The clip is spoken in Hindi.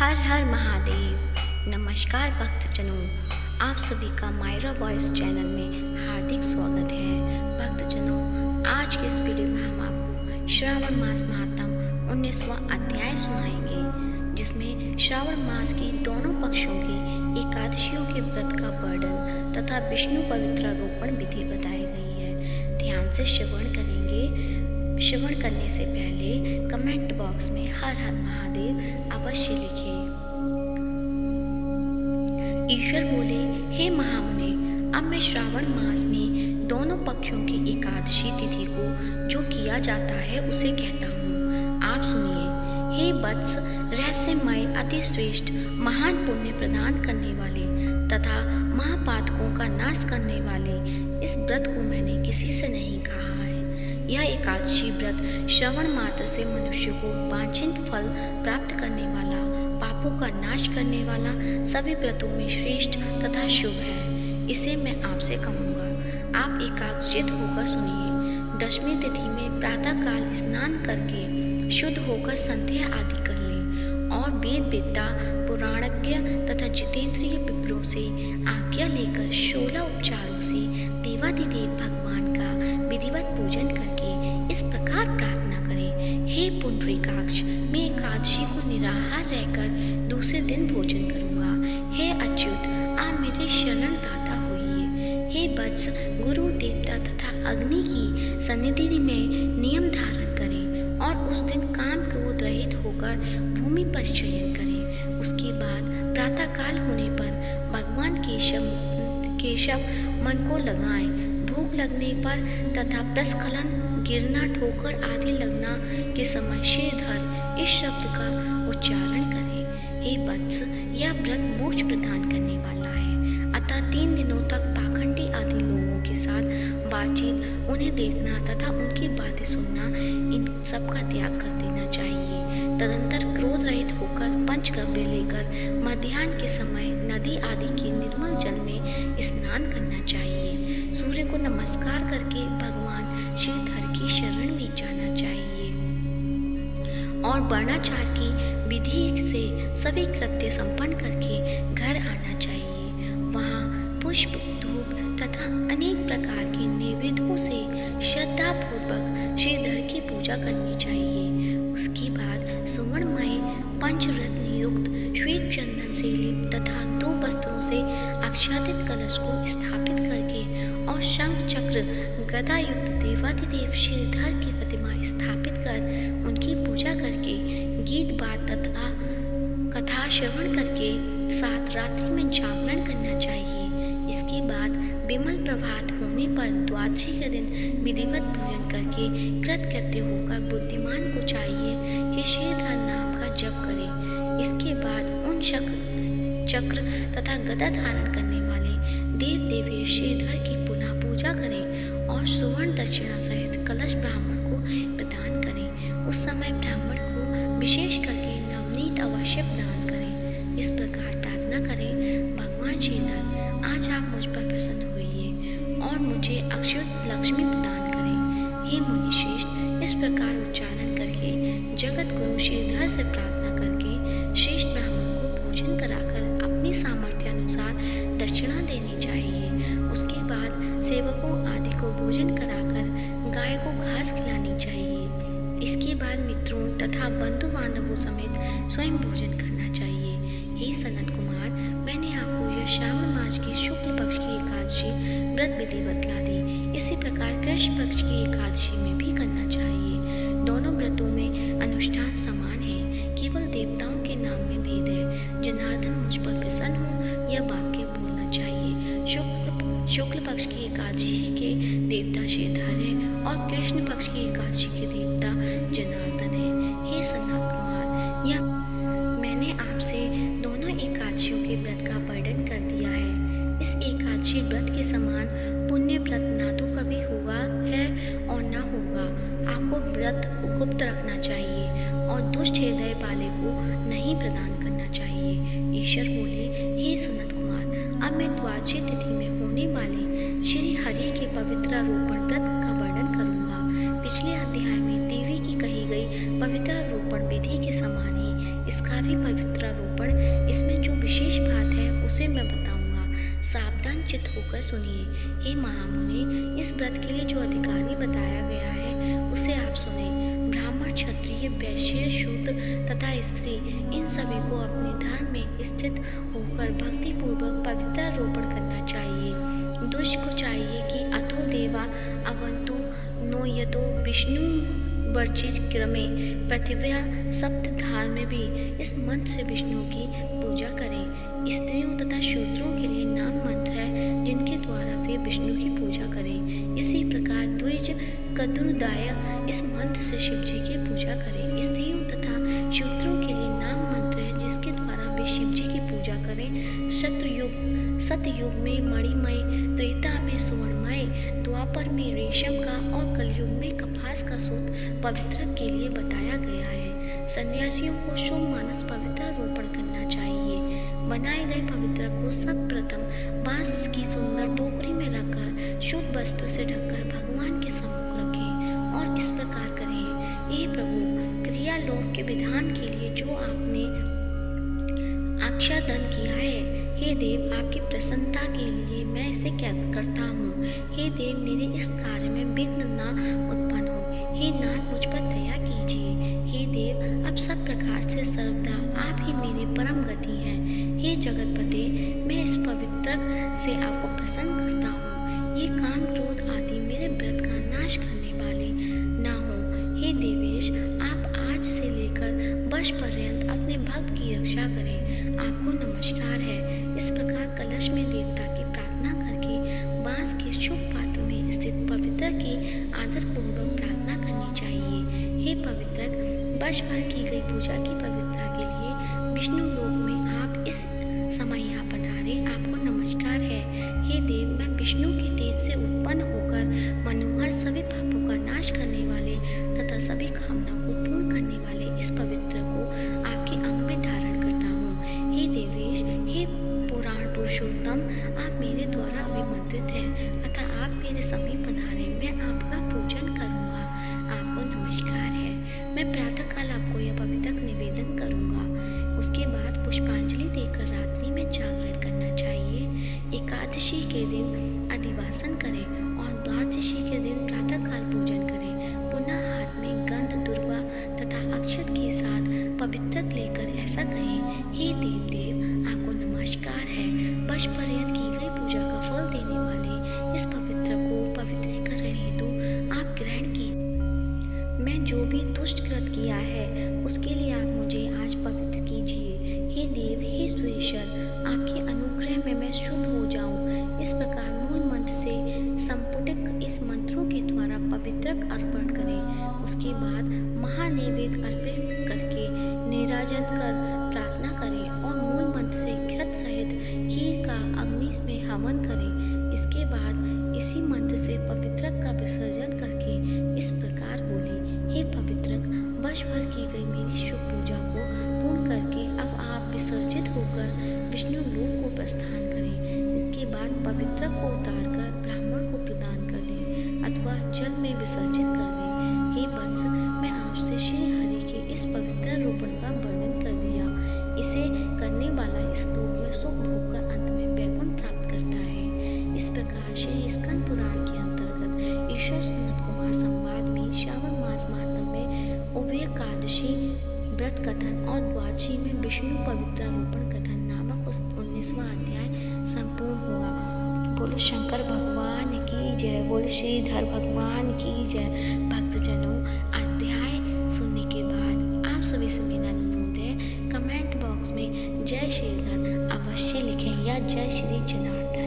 हर हर महादेव। नमस्कार भक्तजनों, आप सभी का मायरा वॉइस चैनल में हार्दिक स्वागत है। भक्तजनों, आज के इस वीडियो में हम आपको श्रावण मास महात्म 19वां अध्याय सुनाएंगे, जिसमें श्रावण मास की दोनों पक्षों की एकादशियों के व्रत का वर्णन तथा विष्णु पवित्रारोपण विधि बताई गई है। ध्यान से श्रवण करेंगे। श्रवण करने से पहले कमेंट बॉक्स में हर हर महादेव अवश्य लिखें। ईश्वर बोले, हे महामुने, अब मैं श्रावण मास में दोनों पक्षों की एकादशी तिथि को जो किया जाता है उसे कहता हूँ। आप सुनिए। हे वत्स, रहस्यमय अति श्रेष्ठ महान पुण्य प्रदान करने वाले तथा महापातकों का नाश करने वाले इस व्रत को मैंने किसी से नहीं कहा है। यह एकादशी व्रत श्रवण मात्र से मनुष्य को वांछित फल प्राप्त करने वाला, पापों का नाश करने वाला, सभी व्रतों में श्रेष्ठ तथा शुभ है। इसे मैं आपसे कहूँगा, आप एकाग्रचित होकर सुनिए। दशमी तिथि में प्रातः काल स्नान करके शुद्ध होकर संध्या आदि कर लें और वेद वेत्ता, पुराणज्ञ तथा जितेंद्रिय विप्रों से आज्ञा लेकर 16 उपचारों से देवादिदेव भगवान का विधिवत पूजन करके इस प्रकार प्रार्थना करें, हे पुंडरीकाक्ष, मैं एकादशी को निराहार रहकर दूसरे दिन भोजन करूंगा। हे अच्युत, आप मेरे शरण दाता होइए। हे वत्स, गुरु, देवता तथा अग्नि की सन्निधि में नियम धारण करें और उस दिन काम क्रोध रहित होकर भूमि पर शयन करें। उसके बाद प्रातः काल होने पर भगवान केशव मन को लगाएं। भूख लगने पर तथा प्रस्खलन, गिरना, ठोकर आदि लगना के समय श्रीधर इस शब्द का उच्चारण करें। हे वत्स, यह व्रत मोक्ष प्रदान करने वाला है, अतः 3 दिनों तक पाखंडी आदि लोगों के साथ बातचीत, उन्हें देखना तथा उनकी बातें सुनना, इन सब का त्याग कर देना चाहिए। तदंतर क्रोध रहित होकर पंचगव्य लेकर मध्याह्न के समय नदी आदि के निर्मल जल में स्नान करना चाहिए। सूर्य को नमस्कार करके भगवान श्रीधर की शरण में जाना चाहिए और वर्णाचार की विधि से सभी कृत्य संपन्न करके घर आना चाहिए। वहाँ पुष्प, धूप तथा अनेक प्रकार के नैवेद्यों से श्रद्धा पूर्वक श्रीधर की पूजा करनी चाहिए। उसके बाद सुवर्णमय पंचरत्न युक्त श्वेत चंदन से लिप्त तथा 2 वस्त्रों से आच्छादित कलश को स्थापित करके और शंख चक्र गदा युक्त देवादिदेव श्रीधर की प्रतिमा स्थापित कर उनकी पूजा करके गीत बात तथा कथा श्रवण करके 7 रात्रि में जागरण करना चाहिए। इसके बाद विमल प्रभात होने पर द्वादशी के दिन विधिवत पूजन करके कृतकृत्य होकर बुद्धिमान को चाहिए कि श्रीधर नाम का जप करे। इसके बाद उन चक्र तथा गदा धारण करने वाले देव देवी श्रीधर की पुनः पूजा करें और सुवर्ण दक्षिणा सहित कलश ब्राह्मण को प्रदान करें। उस समय ब्राह्मण को विशेष करके नवनीत अवश्य प्रदान करें। इस प्रकार प्रार्थना करें, भगवान श्रीधर, आज आप मुझ पर प्रसन्न होइए और मुझे अक्षुत लक्ष्मी प्रदान करें। हे मुनिश्रेष्ठ, इस प्रकार उच्चारण करके जगत गुरु श्रीधर से प्रार्थना करके श्रेष्ठ ब्राह्मण को भोजन कराकर अपनी सामर्थ्य अनुसार दक्षिणा देनी चाहिए। उसके बाद सेवकों आदि को भोजन कराकर गाय को घास खिलानी चाहिए। इसके बाद मित्रों तथा बंधु बांधवों समेत स्वयं भोजन करना चाहिए। हे सनत कुमार, मैंने आपको यह श्रावण मास की शुक्ल पक्ष की एकादशी व्रत विधि बतला दी। इसी प्रकार कृष्ण पक्ष की एकादशी में भी करना चाहिए। दोनों व्रतों में अनुष्ठान समान है, केवल देवताओं के नाम में भेद है। जनार्दन मुझ पर प्रसन्न हो, यह वाक्य बोलना चाहिए। शुक्ल पक्ष की एकादशी के देवता श्रीधर है और कृष्ण पक्ष की एकादशी के देवता जनार्दन है। हे सनत कुमार, यह मैंने आपसे दोनों एकादशियों के व्रत का वर्णन कर दिया है। इस एकादशी व्रत के समान पुण्य व्रत ना तो कभी हुआ है और न होगा। आपको व्रत गुप्त रखना चाहिए और दुष्ट हृदय वाले को नहीं प्रदान करना चाहिए। ईश्वर बोले, हे सनत कुमार, अब मैं द्वादशी तिथि में होने वाले श्री हरि के पवित्रारोपण व्रत का वर्णन करूंगा। पिछले अध्याय में देवी की कही गई पवित्रारोपण विधि के समान ही इसका भी पवित्रारोपण। इसमें जो विशेष बात है उसे मैं बताऊंगा, सावधान चित्त होकर सुनिए। हे महामुनि, इस व्रत के लिए जो अधिकारी बताया गया है उसे आप सुने। ब्राह्मण, क्षत्रिय, वैश्य, शूद्र तथा स्त्री, इन सभी को अपने धर्म में स्थित होकर भक्ति पूर्वक पवित्रारोपण करना चाहिए। दुष्ट को चाहिए कि अथो देवा अवंतु नो यतो विष्णु वर्चित क्रमे पृथिव्या सप्तधार में भी इस मंत्र से विष्णु की पूजा करें। स्त्रियों तथा शूद्रों के लिए नाम मंत्र है जिनके द्वारा वे विष्णु की पूजा करें। इसी प्रकार द्विज कदुरदाय इस मंत्र से शिव जी की पूजा करें। स्त्रियों तथा शूद्रों के लिए नाम मंत्र है जिसके द्वारा वे शिव जी की पूजा करें। सतयुग में मणिमय, त्रेता में सुवर्णमय, द्वापर में रेशम का और कलयुग में कपास का सूत पवित्र के लिए बताया गया है। सन्यासियों को शुभ मानस पवित्रारोपण करना चाहिए। बनाए गए पवित्र को सब प्रथम बांस की सुंदर टोकरी में रखकर शुद्ध वस्त्र से ढककर भगवान के सम्मुख रखें और इस प्रकार करें। ये प्रभु, क्रियालोक के विधान के लिए जो आपने आच्छादन किया है, हे देव, आपकी प्रसन्नता के लिए मैं इसे करता हूँ। हे देव, मेरे इस कार्य में विघ्न न उत्पन्न हो। हे नाथ, मुझ पर दया कीजिए। हे देव, अब सब प्रकार से सर्वदा आप ही मेरे परम गति हैं। हे जगतपते, मैं इस पवित्र से आपको प्रसन्न करता हूँ। ये काम, क्रोध आदि मेरे व्रत का नाश करने वाले ना हो। हे देवेश, आप आज से लेकर वर्ष पर्यंत अपने भक्त की रक्षा करें। आपको नमस्कार है। इस प्रकार कलश में देवता की प्रार्थना करके बांस के शुभ पात्र में स्थित पवित्र की आदरपूर्वक प्रार्थना करनी चाहिए। हे पवित्र, वर्ष भर की गई पूजा की पवित्रता के लिए विष्णु लोक में आप इस समय यहाँ पधारे, आपको नमस्कार है। हे देव, मैं विष्णु के तेज से उत्पन्न होकर मनोहर सभी पापों का नाश करने वाले तथा सभी कामनाओं को पूर्ण करने वाले इस पवित्र को आपके अंग में धारण करता हूँ। हे देवेश, हे पुराण पुरुषोत्तम, आप मेरे द्वारा अभिमंत्रित हैं अतः आप मेरे समीप पधारे, मैं आपका पूजन करूँगा। आपको नमस्कार है। मैं प्रातःकाल आपको यह पवित्र निवेदन करूँगा। उसके बाद पुष्पांजलि देकर रात्रि में जागरण करना चाहिए। एकादशी के दिन अधिवासन करें और द्वादशी के दिन प्रातःकाल पूजन करें। पुनः हाथ में गंध, दुर्वा तथा अक्षत के साथ पवित्र लेकर ऐसा कहें, हे देव देव, आपको नमस्कार है। वर्ष पर्यंत की गई पूजा का फल देने वाले इस पवित्र को पवित्रीकरण हेतु आप ग्रहण की। मैं जो भी दुष्ट कृत किया है उसके लिए आप मुझे आज पवित्र कीजिए। हे देव, हे सुरेश्वर, आपके अनुग्रह में मैं शुद्ध हो जाऊं। इस प्रकार मूल मंत्र से संपुटिक इस मंत्रों के द्वारा पवित्र अर्पण करें। उसके बाद महानैवेद्य अर्पित करके नीराजन कर प्रार्थना करें और मूल मंत्र से घृत सहित खीर का अग्नि में हवन करें। इसके बाद इसी मंत्र से पवित्र का विसर्जन करके इस प्रकार बोले, हे पवित्र, वर्ष भर की गई मेरी शुभ पूजा को पूर्ण करके अब आप विसर्जित होकर विष्णु लोक को प्रस्थान करें। इसके बाद पवित्र को उतारकर ब्राह्मण को प्रदान कर दें अथवा जल में विसर्जित कर दें। हे वत्स, मैं आपसे श्री हरि के इस पवित्र रोपण का वर्णन कर दिया। इसे करने वाला इस लोक में सुख भोग कर अंत में वैकुंठ प्राप्त करता है। इस प्रकार श्री स्कंद पुराण के अंतर्गत ईश्वर सनत कुमार संवाद में श्रावण मास माहात्म्य में उभय एकादशी व्रत कथन और द्वादशी में विष्णु पवित्रारोपण कथन नामक उस 19वां अध्याय संपूर्ण हुआ। बोलो शंकर भगवान की जय, बोलो श्रीधर भगवान की जय। भक्तजनों, अध्याय सुनने के बाद आप सभी से मेरा अनुरोध है, कमेंट बॉक्स में जय श्रीधर अवश्य लिखें या जय श्री जनार्दन।